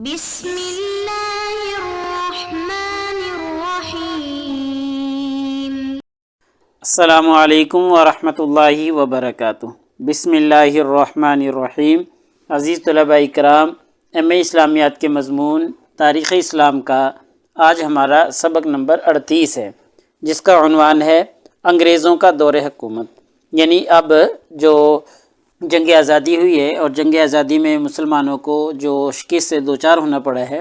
بسم اللہ الرحمن الرحیم۔ السلام علیکم ورحمۃ اللہ وبرکاتہ۔ بسم اللہ الرحمن الرحیم۔ عزیز طلباء اکرام، ایم اے اسلامیات کے مضمون تاریخ اسلام کا آج ہمارا سبق نمبر 38 ہے، جس کا عنوان ہے انگریزوں کا دور حکومت۔ یعنی اب جو جنگ آزادی ہوئی ہے اور جنگ آزادی میں مسلمانوں کو جو شکست سے دوچار ہونا پڑا ہے،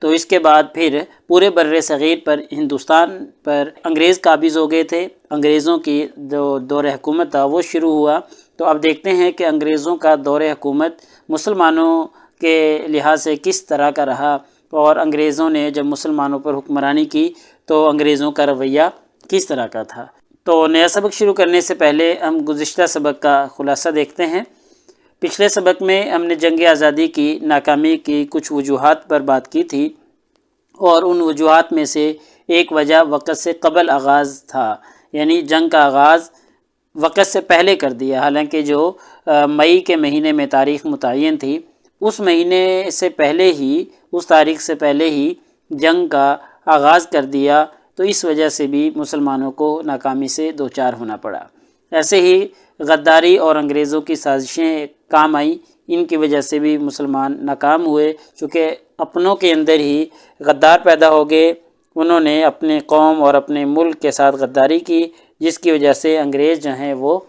تو اس کے بعد پھر پورے بر صغیر پر ہندوستان پر انگریز قابض ہو گئے تھے۔ انگریزوں کی جو دور حکومت تھا وہ شروع ہوا۔ تو اب دیکھتے ہیں کہ انگریزوں کا دور حکومت مسلمانوں کے لحاظ سے کس طرح کا رہا، اور انگریزوں نے جب مسلمانوں پر حکمرانی کی تو انگریزوں کا رویہ کس طرح کا تھا۔ تو نیا سبق شروع کرنے سے پہلے ہم گزشتہ سبق کا خلاصہ دیکھتے ہیں۔ پچھلے سبق میں ہم نے جنگ آزادی کی ناکامی کی کچھ وجوہات پر بات کی تھی، اور ان وجوہات میں سے ایک وجہ وقت سے قبل آغاز تھا، یعنی جنگ کا آغاز وقت سے پہلے کر دیا۔ حالانکہ جو مئی کے مہینے میں تاریخ متعین تھی، اس مہینے سے پہلے ہی، اس تاریخ سے پہلے ہی جنگ کا آغاز کر دیا، تو اس وجہ سے بھی مسلمانوں کو ناکامی سے دوچار ہونا پڑا۔ ایسے ہی غداری اور انگریزوں کی سازشیں کام آئیں، ان کی وجہ سے بھی مسلمان ناکام ہوئے، چونکہ اپنوں کے اندر ہی غدار پیدا ہو گئے۔ انہوں نے اپنے قوم اور اپنے ملک کے ساتھ غداری کی، جس کی وجہ سے انگریز جو ہیں وہ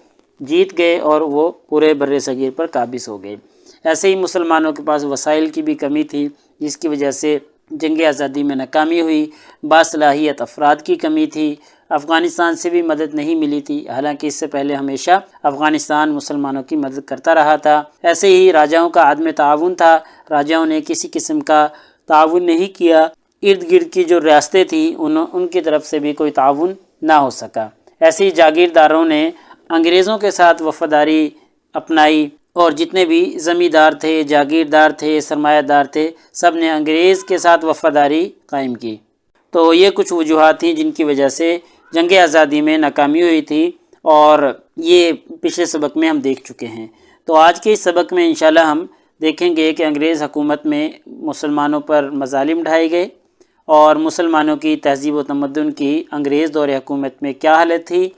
جیت گئے اور وہ پورے بر صغیر پر قابض ہو گئے۔ ایسے ہی مسلمانوں کے پاس وسائل کی بھی کمی تھی، جس کی وجہ سے جنگ آزادی میں ناکامی ہوئی۔ باصلاحیت افراد کی کمی تھی، افغانستان سے بھی مدد نہیں ملی تھی، حالانکہ اس سے پہلے ہمیشہ افغانستان مسلمانوں کی مدد کرتا رہا تھا۔ ایسے ہی راجاؤں کا عدم تعاون تھا، راجاؤں نے کسی قسم کا تعاون نہیں کیا، ارد گرد کی جو ریاستیں تھیں ان کی طرف سے بھی کوئی تعاون نہ ہو سکا۔ ایسے ہی جاگیرداروں نے انگریزوں کے ساتھ وفاداری اپنائی، اور جتنے بھی زمیندار تھے، جاگیردار تھے، سرمایہ دار تھے، سب نے انگریز کے ساتھ وفاداری قائم کی۔ تو یہ کچھ وجوہات تھیں جن کی وجہ سے جنگ آزادی میں ناکامی ہوئی تھی، اور یہ پچھلے سبق میں ہم دیکھ چکے ہیں۔ تو آج کے اس سبق میں انشاءاللہ ہم دیکھیں گے کہ انگریز حکومت میں مسلمانوں پر مظالم ڈھائے گئے، اور مسلمانوں کی تہذیب و تمدن کی انگریز دور حکومت میں کیا حالت تھی۔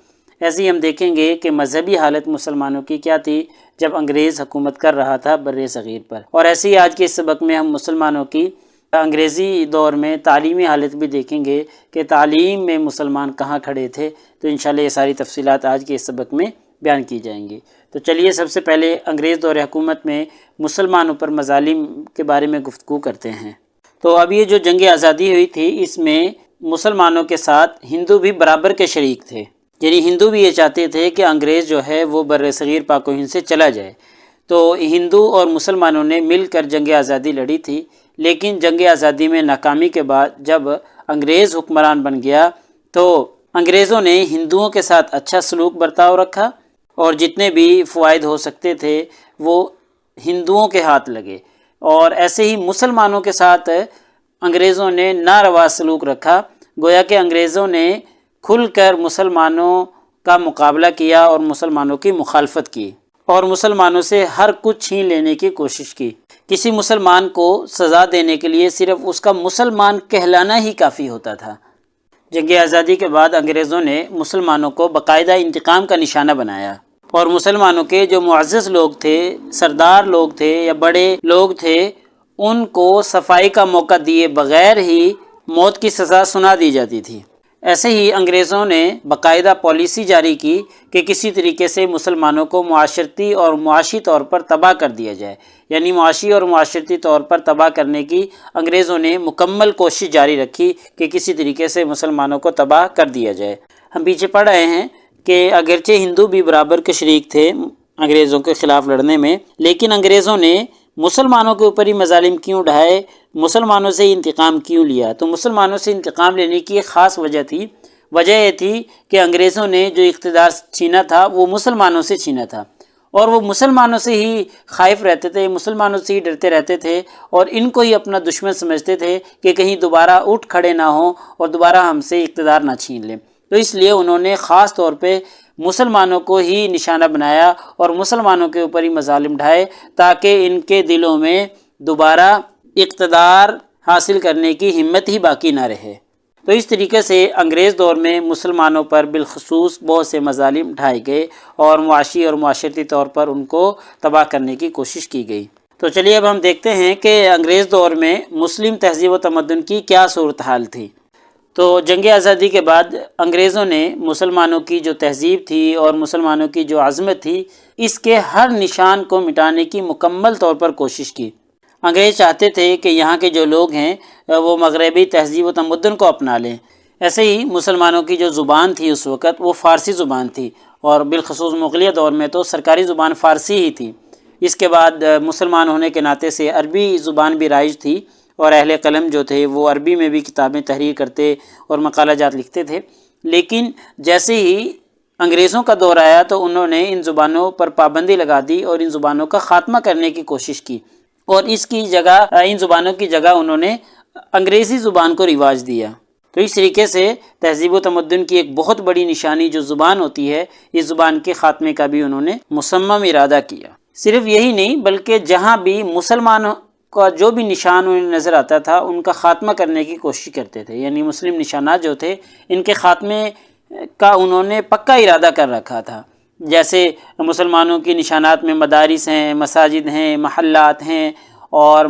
ایسے ہی ہم دیکھیں گے کہ مذہبی حالت مسلمانوں کی کیا تھی جب انگریز حکومت کر رہا تھا بر صغیر پر۔ اور ایسے ہی آج کے اس سبق میں ہم مسلمانوں کی انگریزی دور میں تعلیمی حالت بھی دیکھیں گے کہ تعلیم میں مسلمان کہاں کھڑے تھے۔ تو انشاءاللہ یہ ساری تفصیلات آج کے اس سبق میں بیان کی جائیں گی۔ تو چلیے سب سے پہلے انگریز دور حکومت میں مسلمانوں پر مظالم کے بارے میں گفتگو کرتے ہیں۔ تو اب یہ جو جنگ آزادی ہوئی تھی، اس میں مسلمانوں کے ساتھ ہندو بھی برابر کے شریک تھے، یعنی ہندو بھی یہ چاہتے تھے کہ انگریز جو ہے وہ بر صغیر پاک و ہند سے چلا جائے۔ تو ہندو اور مسلمانوں نے مل کر جنگ آزادی لڑی تھی، لیکن جنگ آزادی میں ناکامی کے بعد جب انگریز حکمران بن گیا تو انگریزوں نے ہندوؤں کے ساتھ اچھا سلوک برتاؤ رکھا، اور جتنے بھی فوائد ہو سکتے تھے وہ ہندوؤں کے ہاتھ لگے، اور ایسے ہی مسلمانوں کے ساتھ انگریزوں نے ناروا سلوک رکھا۔ گویا کہ انگریزوں نے کھل کر مسلمانوں کا مقابلہ کیا اور مسلمانوں کی مخالفت کی، اور مسلمانوں سے ہر کچھ چھین لینے کی کوشش کی۔ کسی مسلمان کو سزا دینے کے لیے صرف اس کا مسلمان کہلانا ہی کافی ہوتا تھا۔ جنگ آزادی کے بعد انگریزوں نے مسلمانوں کو باقاعدہ انتقام کا نشانہ بنایا، اور مسلمانوں کے جو معزز لوگ تھے، سردار لوگ تھے یا بڑے لوگ تھے، ان کو صفائی کا موقع دیے بغیر ہی موت کی سزا سنا دی جاتی تھی۔ ایسے ہی انگریزوں نے باقاعدہ پالیسی جاری کی کہ کسی طریقے سے مسلمانوں کو معاشرتی اور معاشی طور پر تباہ کر دیا جائے، یعنی معاشی اور معاشرتی طور پر تباہ کرنے کی انگریزوں نے مکمل کوشش جاری رکھی کہ کسی طریقے سے مسلمانوں کو تباہ کر دیا جائے۔ ہم پیچھے پڑھ رہے ہیں کہ اگرچہ ہندو بھی برابر کے شریک تھے انگریزوں کے خلاف لڑنے میں، لیکن انگریزوں نے مسلمانوں کے اوپر ہی مظالم کیوں ڈھائے، مسلمانوں سے انتقام کیوں لیا؟ تو مسلمانوں سے انتقام لینے کی ایک خاص وجہ تھی۔ وجہ یہ تھی کہ انگریزوں نے جو اقتدار چھینا تھا وہ مسلمانوں سے چھینا تھا، اور وہ مسلمانوں سے ہی خائف رہتے تھے، مسلمانوں سے ہی ڈرتے رہتے تھے، اور ان کو ہی اپنا دشمن سمجھتے تھے کہ کہیں دوبارہ اٹھ کھڑے نہ ہوں اور دوبارہ ہم سے اقتدار نہ چھین لیں۔ تو اس لیے انہوں نے خاص طور پہ مسلمانوں کو ہی نشانہ بنایا اور مسلمانوں کے اوپر ہی مظالم ڈھائے، تاکہ ان کے دلوں میں دوبارہ اقتدار حاصل کرنے کی ہمت ہی باقی نہ رہے۔ تو اس طریقے سے انگریز دور میں مسلمانوں پر بالخصوص بہت سے مظالم ڈھائے گئے اور معاشی اور معاشرتی طور پر ان کو تباہ کرنے کی کوشش کی گئی۔ تو چلیے اب ہم دیکھتے ہیں کہ انگریز دور میں مسلم تہذیب و تمدن کی کیا صورتحال تھی۔ تو جنگ آزادی کے بعد انگریزوں نے مسلمانوں کی جو تہذیب تھی اور مسلمانوں کی جو عظمت تھی، اس کے ہر نشان کو مٹانے کی مکمل طور پر کوشش کی۔ انگریز چاہتے تھے کہ یہاں کے جو لوگ ہیں وہ مغربی تہذیب و تمدن کو اپنا لیں۔ ایسے ہی مسلمانوں کی جو زبان تھی اس وقت وہ فارسی زبان تھی، اور بالخصوص مغلیہ دور میں تو سرکاری زبان فارسی ہی تھی۔ اس کے بعد مسلمان ہونے کے ناطے سے عربی زبان بھی رائج تھی، اور اہل قلم جو تھے وہ عربی میں بھی کتابیں تحریر کرتے اور مقالہ جات لکھتے تھے۔ لیکن جیسے ہی انگریزوں کا دور آیا تو انہوں نے ان زبانوں پر پابندی لگا دی اور ان زبانوں کا خاتمہ کرنے کی کوشش کی، اور اس کی جگہ ان زبانوں کی جگہ انہوں نے انگریزی زبان کو رواج دیا۔ تو اس طریقے سے تہذیب و تمدن کی ایک بہت بڑی نشانی جو زبان ہوتی ہے، اس زبان کے خاتمے کا بھی انہوں نے مصمم ارادہ کیا۔ صرف یہی نہیں بلکہ جہاں بھی مسلمانوں کا جو بھی نشان انہیں نظر آتا تھا ان کا خاتمہ کرنے کی کوشش کرتے تھے، یعنی مسلم نشانات جو تھے ان کے خاتمے کا انہوں نے پکا ارادہ کر رکھا تھا۔ جیسے مسلمانوں کی نشانات میں مدارس ہیں، مساجد ہیں، محلات ہیں اور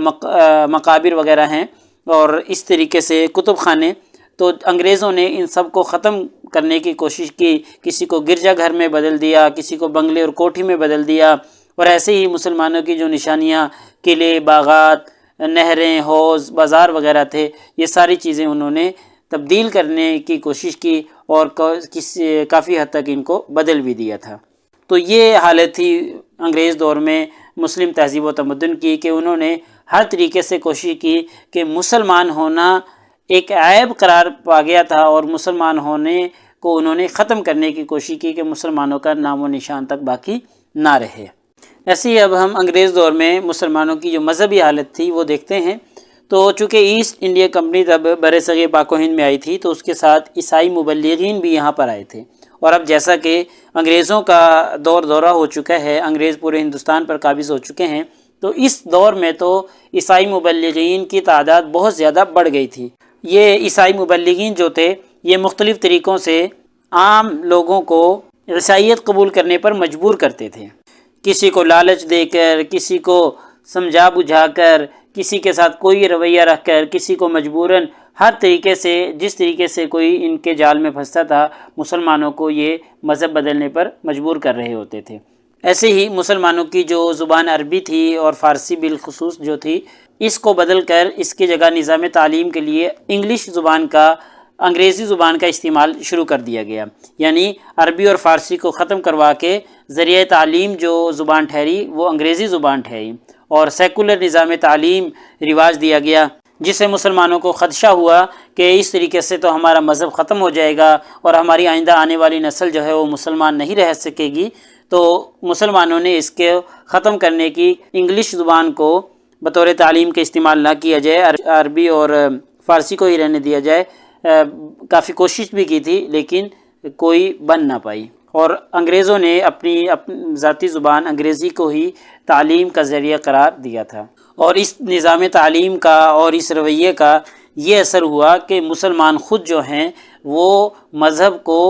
مقابر وغیرہ ہیں، اور اس طریقے سے کتب خانے۔ تو انگریزوں نے ان سب کو ختم کرنے کی کوشش کی، کسی کو گرجا گھر میں بدل دیا، کسی کو بنگلے اور کوٹھی میں بدل دیا، اور ایسے ہی مسلمانوں کی جو نشانیاں قلعے، باغات، نہریں، حوض، بازار وغیرہ تھے، یہ ساری چیزیں انہوں نے تبدیل کرنے کی کوشش کی اور کافی حد تک ان کو بدل بھی دیا تھا۔ تو یہ حالت تھی انگریز دور میں مسلم تہذیب و تمدن کی کہ انہوں نے ہر طریقے سے کوشش کی کہ مسلمان ہونا ایک عیب قرار پا گیا تھا، اور مسلمان ہونے کو انہوں نے ختم کرنے کی کوشش کی کہ مسلمانوں کا نام و نشان تک باقی نہ رہے۔ ایسے ہی اب ہم انگریز دور میں مسلمانوں کی جو مذہبی حالت تھی وہ دیکھتے ہیں۔ تو چونکہ ایسٹ انڈیا کمپنی تب بر صغیر پاک و ہند میں آئی تھی، تو اس کے ساتھ عیسائی مبلغین بھی یہاں پر آئے تھے، اور اب جیسا کہ انگریزوں کا دورہ ہو چکا ہے، انگریز پورے ہندوستان پر قابض ہو چکے ہیں، تو اس دور میں تو عیسائی مبلغین کی تعداد بہت زیادہ بڑھ گئی تھی۔ یہ عیسائی مبلغین جو تھے یہ مختلف طریقوں سے عام لوگوں کو عیسائیت قبول کرنے پر مجبور کرتے تھے، کسی کو لالچ دے کر، کسی کو سمجھا بجھا کر، کسی کے ساتھ کوئی رویہ رکھ کر، کسی کو مجبوراً، ہر طریقے سے جس طریقے سے کوئی ان کے جال میں پھنستا تھا مسلمانوں کو یہ مذہب بدلنے پر مجبور کر رہے ہوتے تھے۔ ایسے ہی مسلمانوں کی جو زبان عربی تھی اور فارسی بالخصوص جو تھی، اس کو بدل کر اس کی جگہ نظام تعلیم کے لیے انگلش زبان کا، انگریزی زبان کا استعمال شروع کر دیا گیا، یعنی عربی اور فارسی کو ختم کروا کے ذریعہ تعلیم جو زبان ٹھہری وہ انگریزی زبان ٹھہری، اور سیکولر نظام تعلیم رواج دیا گیا، جس سے مسلمانوں کو خدشہ ہوا کہ اس طریقے سے تو ہمارا مذہب ختم ہو جائے گا اور ہماری آئندہ آنے والی نسل جو ہے وہ مسلمان نہیں رہ سکے گی۔ تو مسلمانوں نے اس کے ختم کرنے کی انگلش زبان کو بطور تعلیم کے استعمال نہ کیا جائے، عربی اور فارسی کو ہی رہنے دیا جائے، کافی کوشش بھی کی تھی لیکن کوئی بن نہ پائی، اور انگریزوں نے اپنی ذاتی زبان انگریزی کو ہی تعلیم کا ذریعہ قرار دیا تھا، اور اس نظام تعلیم کا اور اس رویے کا یہ اثر ہوا کہ مسلمان خود جو ہیں وہ مذہب کو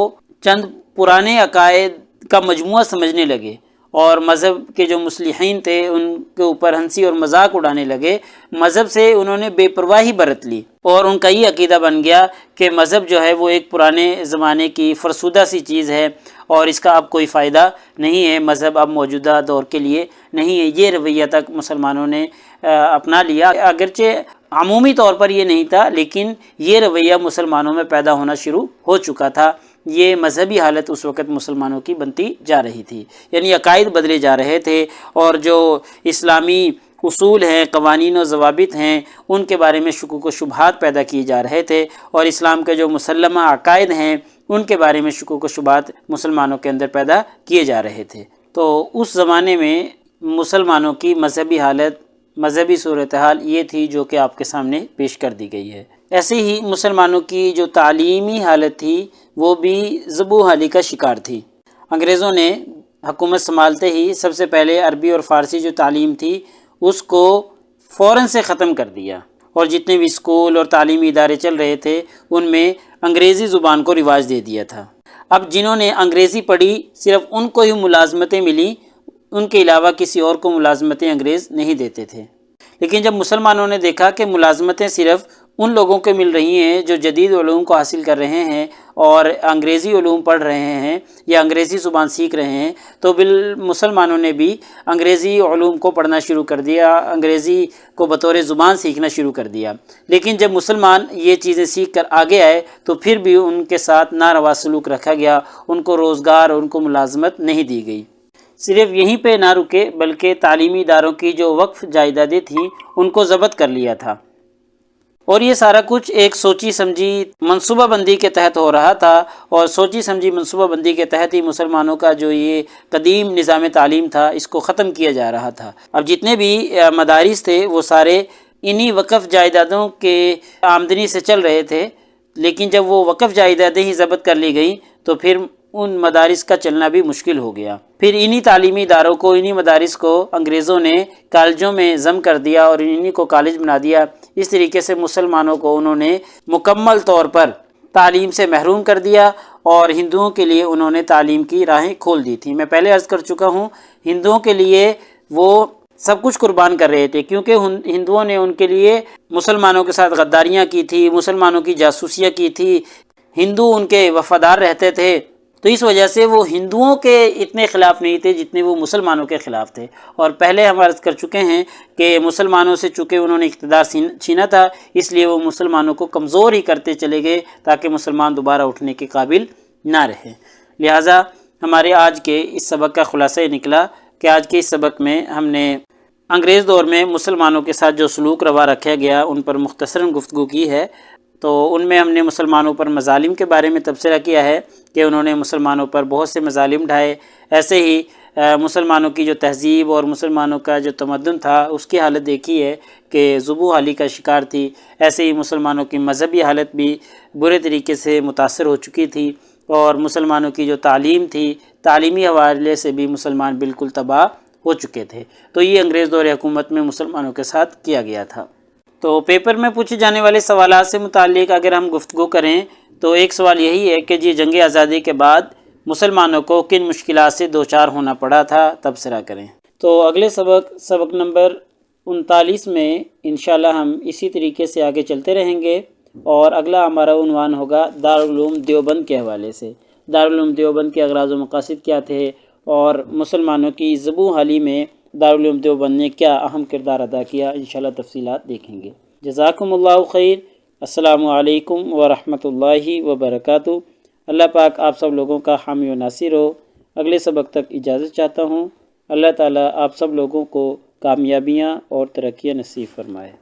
چند پرانے عقائد کا مجموعہ سمجھنے لگے، اور مذہب کے جو مصلحین تھے ان کے اوپر ہنسی اور مذاق اڑانے لگے۔ مذہب سے انہوں نے بے پرواہی برت لی، اور ان کا یہ عقیدہ بن گیا کہ مذہب جو ہے وہ ایک پرانے زمانے کی فرسودہ سی چیز ہے اور اس کا اب کوئی فائدہ نہیں ہے، مذہب اب موجودہ دور کے لیے نہیں ہے۔ یہ رویہ تک مسلمانوں نے اپنا لیا، اگرچہ عمومی طور پر یہ نہیں تھا لیکن یہ رویہ مسلمانوں میں پیدا ہونا شروع ہو چکا تھا۔ یہ مذہبی حالت اس وقت مسلمانوں کی بنتی جا رہی تھی، یعنی عقائد بدلے جا رہے تھے، اور جو اسلامی اصول ہیں، قوانین و ضوابط ہیں، ان کے بارے میں شکوک و شبہات پیدا کیے جا رہے تھے، اور اسلام کے جو مسلمہ عقائد ہیں ان کے بارے میں شکوک و شبہات مسلمانوں کے اندر پیدا کیے جا رہے تھے۔ تو اس زمانے میں مسلمانوں کی مذہبی حالت، مذہبی صورتحال یہ تھی جو کہ آپ کے سامنے پیش کر دی گئی ہے۔ ایسے ہی مسلمانوں کی جو تعلیمی حالت تھی وہ بھی زبوں حالی کا شکار تھی۔ انگریزوں نے حکومت سنبھالتے ہی سب سے پہلے عربی اور فارسی جو تعلیم تھی اس کو فوراً سے ختم کر دیا، اور جتنے بھی اسکول اور تعلیمی ادارے چل رہے تھے ان میں انگریزی زبان کو رواج دے دیا تھا۔ اب جنہوں نے انگریزی پڑھی صرف ان کو ہی ملازمتیں ملیں، ان کے علاوہ کسی اور کو ملازمتیں انگریز نہیں دیتے تھے۔ لیکن جب مسلمانوں نے دیکھا کہ ملازمتیں صرف ان لوگوں کو مل رہی ہیں جو جدید علوم کو حاصل کر رہے ہیں اور انگریزی علوم پڑھ رہے ہیں یا انگریزی زبان سیکھ رہے ہیں، تو مسلمانوں نے بھی انگریزی علوم کو پڑھنا شروع کر دیا، انگریزی کو بطور زبان سیکھنا شروع کر دیا۔ لیکن جب مسلمان یہ چیزیں سیکھ کر آگے آئے تو پھر بھی ان کے ساتھ ناروا سلوک رکھا گیا، ان کو روزگار اور ان کو ملازمت نہیں دی گئی۔ صرف یہیں پہ نہ رکے بلکہ تعلیمی اداروں کی جو وقف جائیدادیں تھیں ان کو ضبط کر لیا تھا، اور یہ سارا کچھ ایک سوچی سمجھی منصوبہ بندی کے تحت ہو رہا تھا، اور سوچی سمجھی منصوبہ بندی کے تحت ہی مسلمانوں کا جو یہ قدیم نظام تعلیم تھا اس کو ختم کیا جا رہا تھا۔ اب جتنے بھی مدارس تھے وہ سارے انہی وقف جائیدادوں کے آمدنی سے چل رہے تھے، لیکن جب وہ وقف جائیدادیں ہی ضبط کر لی گئیں تو پھر ان مدارس کا چلنا بھی مشکل ہو گیا۔ پھر انہی تعلیمی اداروں کو، انہی مدارس کو انگریزوں نے کالجوں میں ضم کر دیا اور انہی کو کالج بنا دیا۔ اس طریقے سے مسلمانوں کو انہوں نے مکمل طور پر تعلیم سے محروم کر دیا، اور ہندوؤں کے لیے انہوں نے تعلیم کی راہیں کھول دی تھیں۔ میں پہلے عرض کر چکا ہوں، ہندوؤں کے لیے وہ سب کچھ قربان کر رہے تھے، کیونکہ ہندوؤں نے ان کے لیے مسلمانوں کے ساتھ غداریاں کی تھی، مسلمانوں کی جاسوسیاں کی تھی، ہندو ان کے وفادار رہتے تھے، تو اس وجہ سے وہ ہندوؤں کے اتنے خلاف نہیں تھے جتنے وہ مسلمانوں کے خلاف تھے۔ اور پہلے ہم عرض کر چکے ہیں کہ مسلمانوں سے چونکہ انہوں نے اقتدار چھینا تھا، اس لیے وہ مسلمانوں کو کمزور ہی کرتے چلے گئے تاکہ مسلمان دوبارہ اٹھنے کے قابل نہ رہے۔ لہٰذا ہمارے آج کے اس سبق کا خلاصہ یہ نکلا کہ آج کے اس سبق میں ہم نے انگریز دور میں مسلمانوں کے ساتھ جو سلوک روا رکھا گیا ان پر مختصراً گفتگو کی ہے۔ تو ان میں ہم نے مسلمانوں پر مظالم کے بارے میں تبصرہ کیا ہے کہ انہوں نے مسلمانوں پر بہت سے مظالم ڈھائے، ایسے ہی مسلمانوں کی جو تہذیب اور مسلمانوں کا جو تمدن تھا اس کی حالت دیکھی ہے کہ ذبح حالی کا شکار تھی، ایسے ہی مسلمانوں کی مذہبی حالت بھی برے طریقے سے متاثر ہو چکی تھی، اور مسلمانوں کی جو تعلیم تھی، تعلیمی حوالے سے بھی مسلمان بالکل تباہ ہو چکے تھے۔ تو یہ انگریز دور حکومت میں مسلمانوں کے ساتھ کیا گیا تھا۔ تو پیپر میں پوچھے جانے والے سوالات سے متعلق اگر ہم گفتگو کریں تو ایک سوال یہی ہے کہ جنگ آزادی کے بعد مسلمانوں کو کن مشکلات سے دوچار ہونا پڑا تھا، تبصرہ کریں۔ تو اگلے سبق نمبر 39 میں انشاءاللہ ہم اسی طریقے سے آگے چلتے رہیں گے، اور اگلا ہمارا عنوان ہوگا دارالعلوم دیوبند کے حوالے سے۔ دارالعلوم دیوبند کے اغراض و مقاصد کیا تھے، اور مسلمانوں کی ذبح حالی میں دارالعلوم دیوبند نے کیا اہم کردار ادا کیا، انشاءاللہ تفصیلات دیکھیں گے۔ جزاکم اللہ خیر۔ السلام علیکم ورحمۃ اللہ وبرکاتہ۔ اللہ پاک آپ سب لوگوں کا حامی و ناصر ہو۔ اگلے سبق تک اجازت چاہتا ہوں۔ اللہ تعالیٰ آپ سب لوگوں کو کامیابیاں اور ترقیاں نصیب فرمائے۔